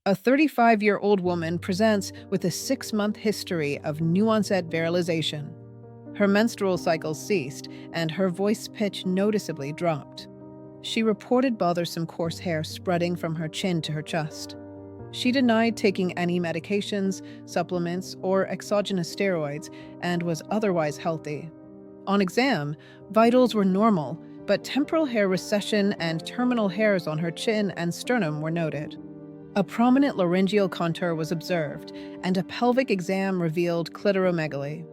A 35-year-old woman presents with a 6-month history of new onset virilization. Her menstrual cycles ceased, and her voice pitch noticeably dropped. She reported bothersome coarse hair spreading from her chin to her chest. She denied taking any medications, supplements, or exogenous steroids, and was otherwise healthy. On exam, vitals were normal, but temporal hair recession and terminal hairs on her chin and sternum were noted. A prominent laryngeal contour was observed, and a pelvic exam revealed clitoromegaly.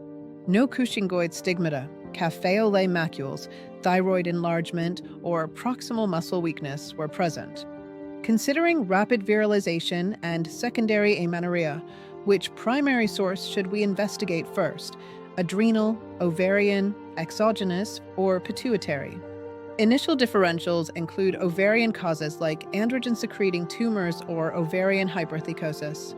No Cushingoid stigmata, café au lait macules, thyroid enlargement, or proximal muscle weakness were present. Considering rapid virilization and secondary amenorrhea, which primary source should we investigate first? Adrenal, ovarian, exogenous, or pituitary? Initial differentials include ovarian causes like androgen-secreting tumors or ovarian hyperthecosis.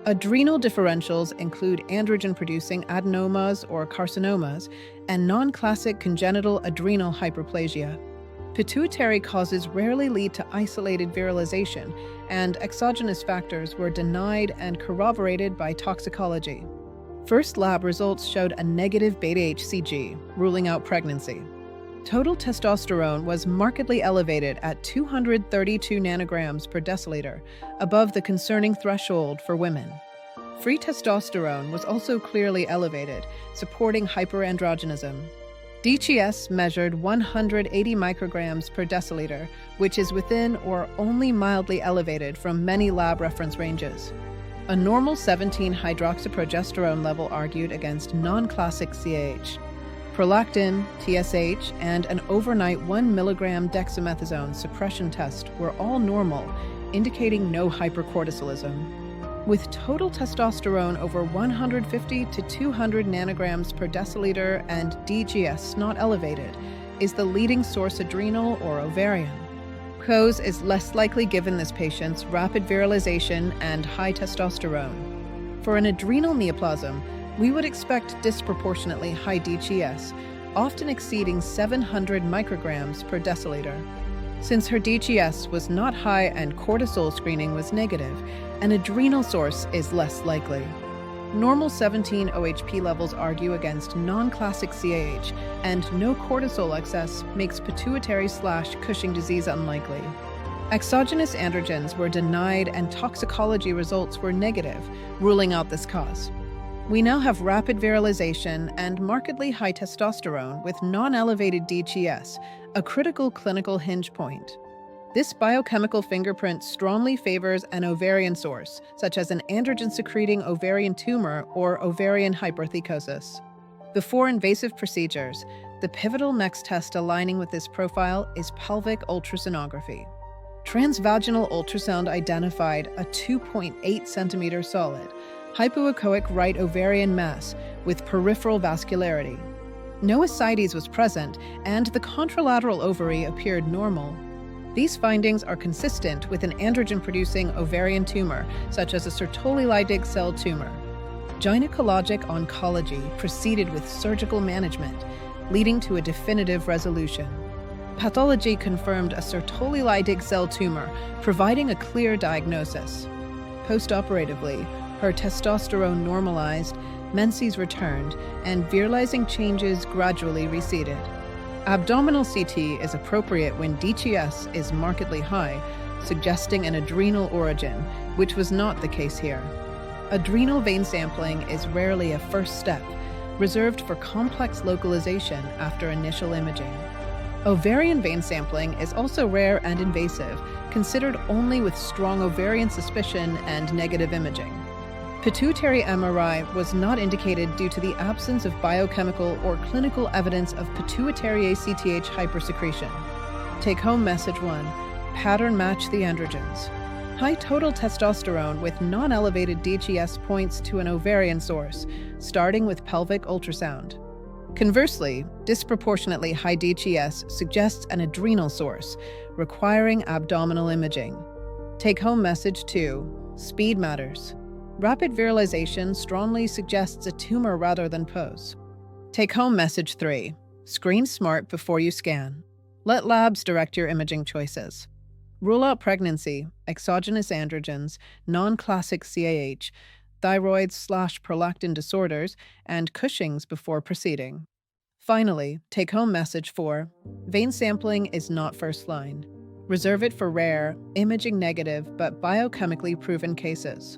Adrenal differentials include androgen-producing adenomas or carcinomas and non-classic congenital adrenal hyperplasia. Pituitary causes rarely lead to isolated virilization, and exogenous factors were denied and corroborated by toxicology. First lab results showed a negative beta-HCG, ruling out pregnancy. Total testosterone was markedly elevated at 232 nanograms per deciliter, above the concerning threshold for women. Free testosterone was also clearly elevated, supporting hyperandrogenism. DHEAS measured 180 micrograms per deciliter, which is within or only mildly elevated from many lab reference ranges. A normal 17-hydroxyprogesterone level argued against non-classic CAH. Prolactin, TSH, and an overnight 1 mg dexamethasone suppression test were all normal, indicating no hypercortisolism. With total testosterone over 150 to 200 nanograms per deciliter and DGS not elevated, is the leading source adrenal or ovarian? COS is less likely given this patient's rapid virilization and high testosterone. For an adrenal neoplasm, we would expect disproportionately high DHEAS, often exceeding 700 micrograms per deciliter. Since her DHEAS was not high and cortisol screening was negative, an adrenal source is less likely. Normal 17-OHP levels argue against non-classic CAH, and no cortisol excess makes pituitary/Cushing disease unlikely. Exogenous androgens were denied and toxicology results were negative, ruling out this cause. We now have rapid virilization and markedly high testosterone with non-elevated DHEAS, a critical clinical hinge point. This biochemical fingerprint strongly favors an ovarian source, such as an androgen-secreting ovarian tumor or ovarian hyperthecosis. Before invasive procedures, the pivotal next test aligning with this profile is pelvic ultrasonography. Transvaginal ultrasound identified a 2.8 centimeter solid, hypoechoic right ovarian mass with peripheral vascularity. No ascites was present, and the contralateral ovary appeared normal. These findings are consistent with an androgen-producing ovarian tumor, such as a Sertoli-Leydig cell tumor. Gynecologic oncology proceeded with surgical management, leading to a definitive resolution. Pathology confirmed a Sertoli-Leydig cell tumor, providing a clear diagnosis. Postoperatively, her testosterone normalized, menses returned, and virilizing changes gradually receded. Abdominal CT is appropriate when DHEAS is markedly high, suggesting an adrenal origin, which was not the case here. Adrenal vein sampling is rarely a first step, reserved for complex localization after initial imaging. Ovarian vein sampling is also rare and invasive, considered only with strong ovarian suspicion and negative imaging. Pituitary MRI was not indicated due to the absence of biochemical or clinical evidence of pituitary ACTH hypersecretion. Take-home message 1. Pattern match the androgens. High total testosterone with non-elevated DHEAS points to an ovarian source, starting with pelvic ultrasound. Conversely, disproportionately high DHEAS suggests an adrenal source, requiring abdominal imaging. Take-home message 2. Speed matters. Rapid virilization strongly suggests a tumor rather than POS. Take-home message 3. Screen smart before you scan. Let labs direct your imaging choices. Rule out pregnancy, exogenous androgens, non-classic CAH, thyroid/prolactin disorders, and Cushing's before proceeding. Finally, take-home message 4: vein sampling is not first line. Reserve it for rare, imaging negative, but biochemically proven cases.